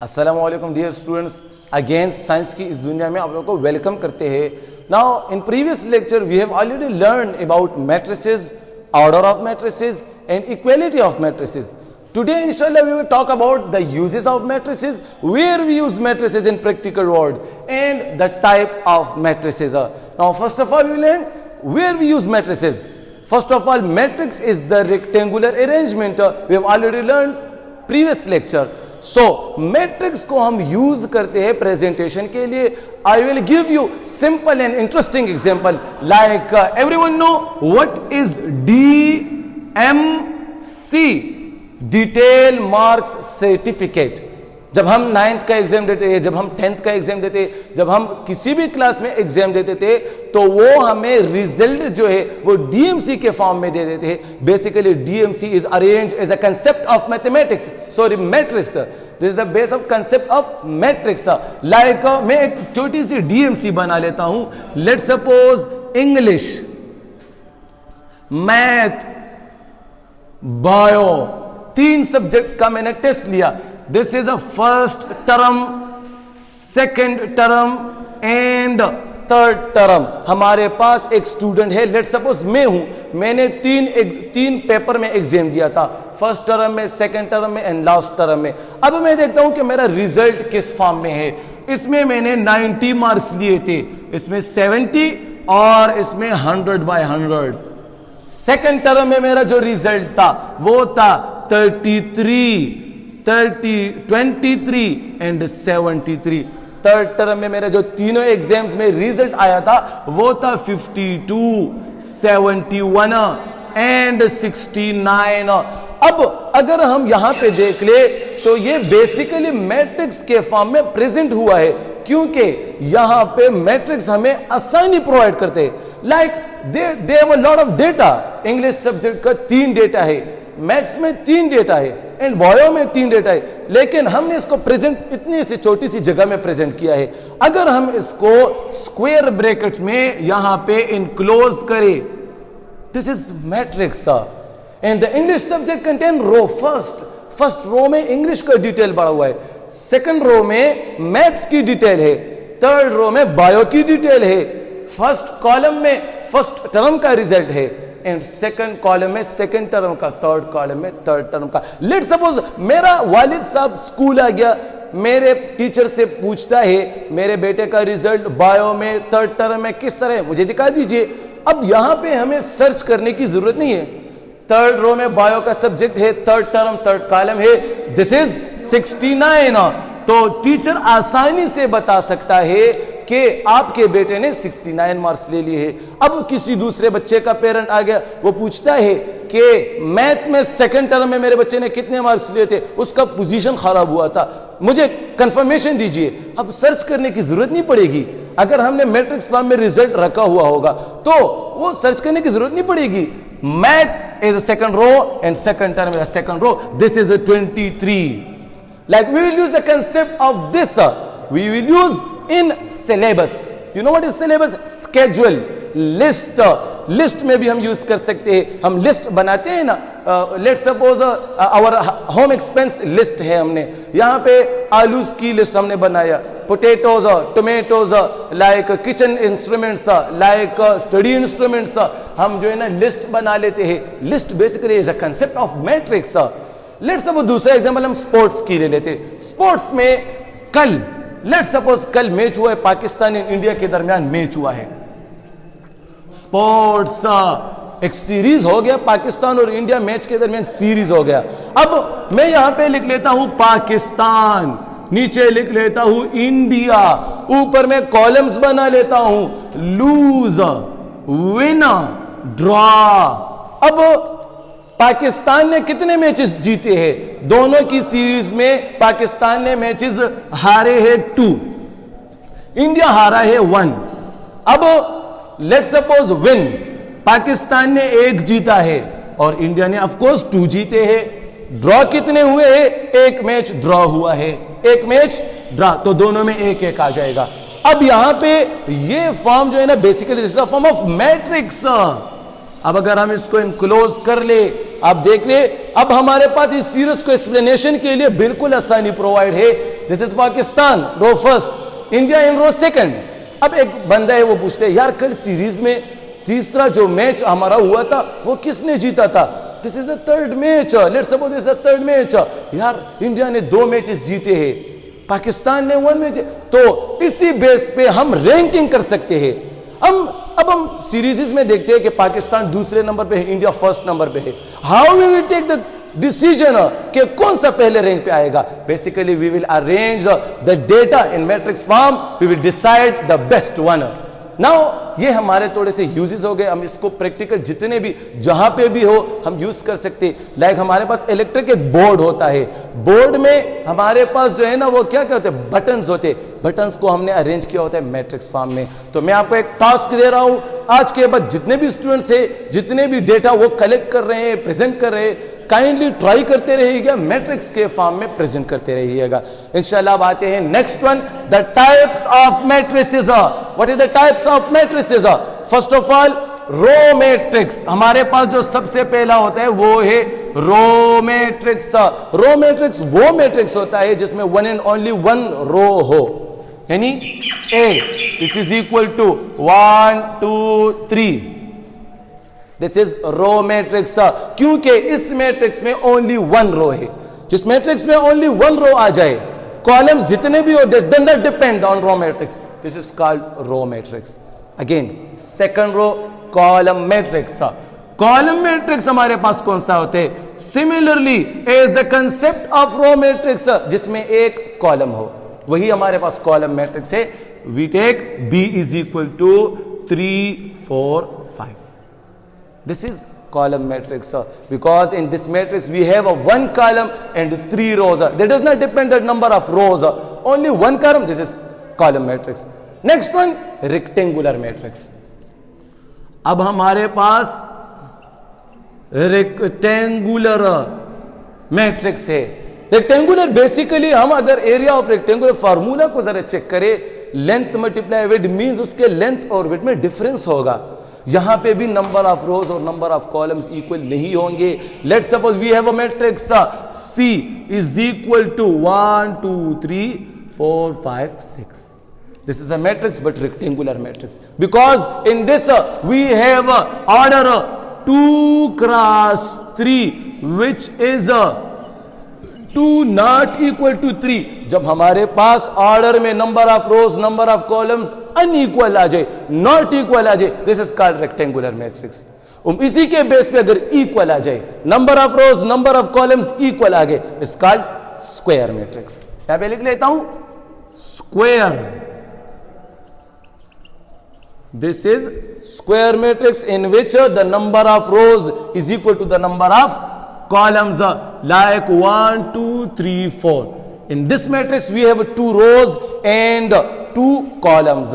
अस्सलाम वालेकुम dear students, again science की इस दुनिया में आप लोगों को वेलकम करते हैं। Now in previous lecture we have already learn about matrices, order of matrices and equality of matrices. Today inshallah we will talk about the uses of matrices, where we use matrices in practical world and the type of matrices. Now first of all we learn where we use matrices. First of all, matrix is the rectangular arrangement. We have already learned previous lecture. So matrix को हम use करते हैं presentation के लिए. I will give you simple and interesting example like everyone know what is DMC, detail marks certificate. जब हम 9th का exam देते हैं, जब हम 10th का एग्जाम देते हैं, जब हम किसी भी क्लास में एग्जाम देते थे तो वो हमें रिजल्ट जो है वो डीएमसी के फॉर्म में दे देते हैं. Basically DMC is arrange as a concept of mathematics, sorry matrix. This is the base of concept of matrix. Like मैं एक छोटी सी डीएमसी बना लेता हूं. Let suppose English, math, bio, 3 subject का मैंने टेस्ट लिया. This is a first term, second term and third term. हमारे पास एक स्टूडेंट है, लेट सपोज मैं हूं. मैंने तीन पेपर में एग्जाम दिया था, फर्स्ट टर्म में, सेकंड टर्म में एंड लास्ट टर्म में. अब मैं देखता हूं कि मेरा रिजल्ट किस फॉर्म में है. इसमें मैंने 90 मार्क्स लिए थे, इसमें 70 और इसमें 100/100. सेकंड टर्म में मेरा जो रिजल्ट था वो था 33, 23 एंड 73. थर्ड टर्म में मेरा जो तीनों एग्जाम्स में रिजल्ट आया था वो था 52, 71 एंड 69. अब अगर हम यहां पे देख ले तो ये बेसिकली मैट्रिक्स के फॉर्म में प्रेजेंट हुआ है, क्योंकि यहां पे मैट्रिक्स हमें आसानी प्रोवाइड करते हैं. Like they have a lot of data. English subject का 3 डेटा है, मैथ्स में 3 डेटा है एंड बायो में 3 डेटा है, लेकिन हमने इसको प्रेजेंट इतनी सी छोटी सी जगह में प्रेजेंट किया है. अगर हम इसको स्क्वायर ब्रैकेट में यहां पे इनक्लोज करें, this is matrix and the English subject contain row. First row में इंग्लिश का डिटेल बढ़ा हुआ है, सेकंड रो में मैथ्स की डिटेल है, थर्ड रो में बायो की डिटेल है, फर्स्ट कॉलम में फर्स्ट टर्म का रिजल्ट है एंड सेकंड कॉलम में सेकंड टर्म का, थर्ड कॉलम में थर्ड टर्म का. लेट सपोज मेरा वालिद साहब स्कूल आ गया, मेरे टीचर से पूछता है मेरे बेटे का रिजल्ट बायो में थर्ड टर्म में किस तरह है, मुझे दिखा दीजिए. अब यहां पे हमें सर्च करने की जरूरत नहीं है. थर्ड रो में बायो का सब्जेक्ट है, थर्ड टर्म, थर्ड कॉलम है, दिस इज 69. तो टीचर आसानी से बता सकता है कि आपके बेटे ने 69 मार्क्स ले लिए हैं. अब किसी दूसरे बच्चे का पेरेंट आ गया, वो पूछता है कि मैथ में सेकंड टर्म में मेरे बच्चे ने कितने मार्क्स लिए थे, उसका पोजीशन खराब हुआ था, मुझे कंफर्मेशन दीजिए. अब सर्च करने की जरूरत नहीं पड़ेगी. अगर हमने मैट्रिक्स फॉर्म में रिजल्ट रखा हुआ होगा तो वो सर्च करने की जरूरत नहीं पड़ेगी. Math is a second row and second term is a second row. This is a 23. Like we will use the concept of this. We will use in syllabus. You know what is syllabus? Schedule, list. List में भी हम use कर सकते हैं. हम list बनाते हैं ना. Let's suppose our home expense list है, हमने यहाँ पे आलूस की लिस्ट हमने बनाया, potatoes, tomatoes, like kitchen instruments, like study instruments. हम जो है ना लिस्ट बना लेते हैं. List basically is a concept of matrix. Let's suppose दूसरा एग्जांपल हम स्पोर्ट्स की ले लेते. स्पोर्ट्स में कल, लेट्स सपोज कल मैच हुआ है, पाकिस्तान एंड इंडिया के दरमियान मैच हुआ है. स्पोर्ट्स एक सीरीज हो गया, पाकिस्तान और इंडिया मैच के दरमियान सीरीज हो गया. अब मैं यहां पे लिख लेता हूं पाकिस्तान, नीचे लिख लेता हूं इंडिया, ऊपर में कॉलम्स बना लेता हूं, लूज, विन, ड्रॉ. अब पाकिस्तान ने कितने मैचेस जीते हैं? दोनों की सीरीज में पाकिस्तान ने मैचेस हारे हैं 2, इंडिया हारा है 1. अब लेट सपोज विन, पाकिस्तान ने 1 जीता है और इंडिया ने ऑफ कोर्स 2 जीते हैं. ड्रॉ कितने हुए हैं? 1 मैच ड्रॉ हुआ है, 1 मैच ड्रॉ, तो दोनों में 1-1 आ जाएगा. अब यहां पे ये फॉर्म जो है ना basically this is a form of matrix. अब अगर हम इसको इनक्लोज कर ले आप देख रहे, अब हमारे पास इस सीरीज को एक्सप्लेनेशन के लिए बिल्कुल आसानी प्रोवाइड है। This is Pakistan row first, India in row second. अब एक बंदा है, वो पूछते हैं यार कल सीरीज में तीसरा जो मैच हमारा हुआ था वो किसने जीता था? This is the third match, let's suppose this is the third match. यार इंडिया ने 2 मैचेस जीते हैं, पाकिस्तान ने 1 मैच। तो इसी बेस पे हम रैंकिंग कर सकते हैं। अब हम सीरीज में देखते हैं कि पाकिस्तान दूसरे नंबर पे है, इंडिया फर्स्ट नंबर पे है। How we will take the decision कि कौन सा पहले रैंक पे आएगा? Basically we will arrange the data in matrix form, we will decide the best one. Now ये हमारे थोड़े से यूजेस हो गए, हम इसको प्रैक्टिकल जितने भी जहां पे भी हो हम यूज कर सकते। लाइक हमारे पास इलेक्ट्रिक एक बोर्ड होता है, बोर्ड में हमारे पास जो है ना वो क्या क्या होते हैं, बटन्स होते हैं। बटन्स को हमने अरेंज किया होता है मैट्रिक्स फॉर्म में। तो मैं आपको एक टास्क दे रहा हूं, आज के बाद जितने भी स्टूडेंट्स है, जितने भी डेटा वो कलेक्ट कर रहे हैं, प्रेजेंट कर रहे हैं, काइंडली ट्राई करते रहिएगा, मैट्रिक्स के फॉर्म में प्रेजेंट करते रहिएगा। इंशाल्लाह अब आते हैं next one, the types of matrices. What is the types of matrices? First of all row matrix. हमारे पास जो सबसे पहला होता है वो है रो मैट्रिक्स। रो मैट्रिक्स वो मैट्रिक्स होता है जिसमें 1 एंड ओनली 1 रो हो, यानी A this is equal to 1 2 3। This is row matrix, क्योंकि इस मैट्रिक्स में ओनली 1 रो है। जिस मैट्रिक्स में ओनली 1 रो आ जाए, कॉलम्स जितने भी हो does not depend on row matrix, this is called row matrix. Again second row column matrix. Column matrix हमारे पास कौन सा होते हैं? Similarly is the concept of row matrix, जिसमें एक कॉलम हो, वही हमारे पास कॉलम मैट्रिक्स है। We take B is equal to 3 4 5। This is column matrix, because in this matrix we have a 1 column and 3 rows. That does not depend on the number of rows, only 1 column. This is column matrix. Next one, rectangular matrix. अब हमारे पास rectangular matrix है। rectangular basically हम अगर area of rectangular formula को जरा check करें, length multiply width means उसके length और विड्थ में डिफरेंस होगा। यहां पे भी नंबर ऑफ रोज और नंबर ऑफ कॉलम्स इक्वल नहीं होंगे। Let's suppose we have a matrix C is equal to 1 2 3 4 5 6। This is a matrix but rectangular matrix, because in this we have order 2 cross 3 which is 2 not equal to 3। जब हमारे पास order में number of rows number of columns unequal आ जाए, not equal आ जाए, this is called rectangular matrix. इसी के बेस पे अगर इक्वल आ जाए, number of rows number of columns equal आ गए, इज कॉल्ड स्क्वायर मैट्रिक्स। यहां पे लिख लेता हूं square. This is square matrix in which the number of rows is equal to the number of columns, like 1 2 3 4. In this matrix we have 2 rows and 2 columns.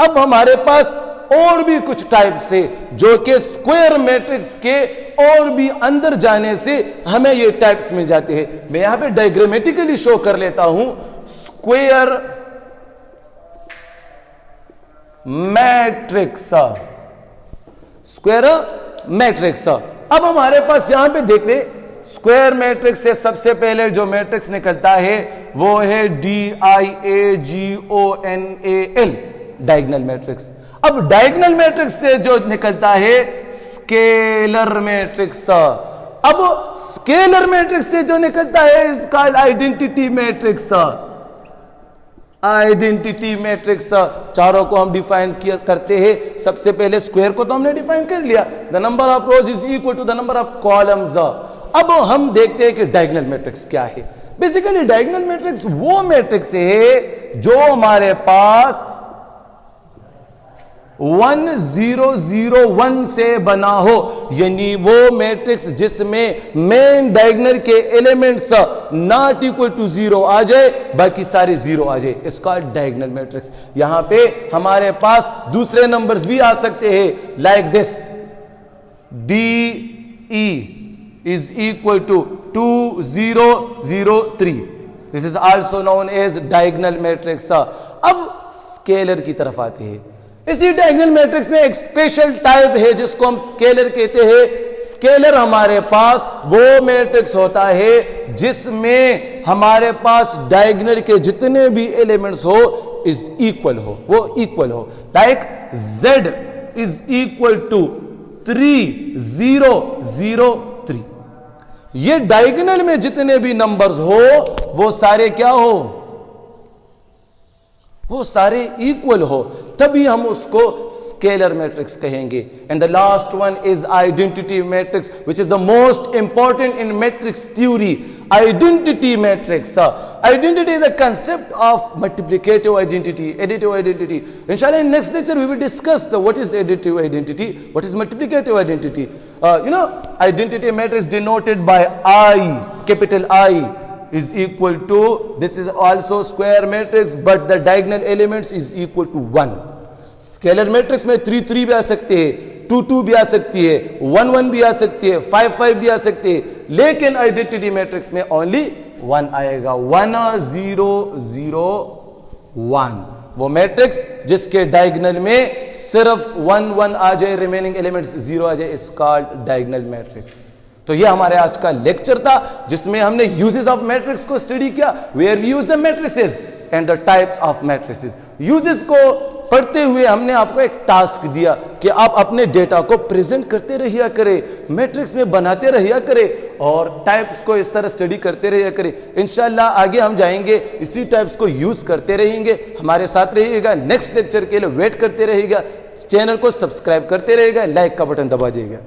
अब हमारे पास और भी कुछ टाइप से जो कि स्क्वायर मैट्रिक्स के और भी अंदर जाने से हमें ये टाइप्स मिल जाते हैं। मैं यहां पे डायग्रामेटिकली शो कर लेता हूं स्क्वायर मैट्रिक्स। Square matrix. अब हमारे पास यहां पे देख ले, स्क्वायर मैट्रिक्स से सबसे पहले जो मैट्रिक्स निकलता है वो है DIAGONAL, डायगोनल मैट्रिक्स। अब डायगोनल मैट्रिक्स से जो निकलता है स्केलर मैट्रिक्स। अब स्केलर मैट्रिक्स से जो निकलता है इसका आइडेंटिटी मैट्रिक्स। आइडेंटिटी मैट्रिक्स चारों को हम डिफाइन करते हैं। सबसे पहले स्क्वायर को तो हमने डिफाइन कर लिया, the number of rows is equal to the number of columns. अब हम देखते हैं कि डायगोनल मैट्रिक्स क्या है। बेसिकली डायगोनल मैट्रिक्स वो मैट्रिक्स है जो हमारे पास 1 0 0 1 से बना हो, यानी वो मैट्रिक्स जिसमें मेन डायगोनल के एलिमेंट्स नॉट इक्वल टू 0 आ जाए, बाकी सारे 0 आ जाए, इसका डायगोनल मैट्रिक्स। यहां पे हमारे पास दूसरे नंबर्स भी आ सकते हैं, like this DE is equal to 2 0 0 3. This is also known as diagonal matrix. अब स्केलर की तरफ आते हैं। इसी डायगोनल मैट्रिक्स में एक स्पेशल टाइप है जिसको हम स्केलर कहते हैं। स्केलर हमारे पास वो मैट्रिक्स होता है जिसमें हमारे पास डायगोनल के जितने भी एलिमेंट्स हो इज इक्वल हो, वो इक्वल हो। Like z is equal to 3 0 0 3। ये डायगोनल में जितने भी नंबर्स हो वो सारे क्या हो, वो सारे इक्वल हो, तभी हम उसको स्केलर मैट्रिक्स कहेंगे। And the last one is identity matrix which is the most important in matrix theory. Identity matrix, identity is a concept of multiplicative identity, additive identity. Inshallah in next lecture we will discuss the what is additive identity, what is multiplicative identity. Identity matrix denoted by I, capital I is equal to, this is also square matrix but the diagonal elements is equal to 1. Scalar matrix में 3 3 भी आ सकते हैं, 2 2 भी आ सकती है, 1 1 भी आ सकती है, 5 5 भी आ सकती है, लेकिन आइडेंटिटी मैट्रिक्स में ओनली 1 आएगा, 1 0 0 1। वो मैट्रिक्स जिसके डायगोनल में सिर्फ 1 1 आ जाए, रिमेनिंग एलिमेंट्स 0 आ जाए, इज कॉल्ड डायगोनल मैट्रिक्स। तो ये हमारे आज का लेक्चर था जिसमें हमने यूजेस ऑफ मैट्रिक्स को स्टडी किया, where we use the matrices and the types of matrices. Uses को पढ़ते हुए हमने आपको एक टास्क दिया कि आप अपने डेटा को प्रेजेंट करते रहिया करें, मैट्रिक्स में बनाते रहिया करें और टाइप्स को इस तरह स्टडी करते रहिया करें। इंशाल्लाह आगे हम जाएंगे, इसी टाइप्स को यूज करते रहेंगे। हमारे साथ रहिएगा, नेक्स्ट लेक्चर के लिए वेट करते रहिएगा, चैनल को सब्सक्राइब करते रहिएगा, लाइक का बटन दबा दिएगा।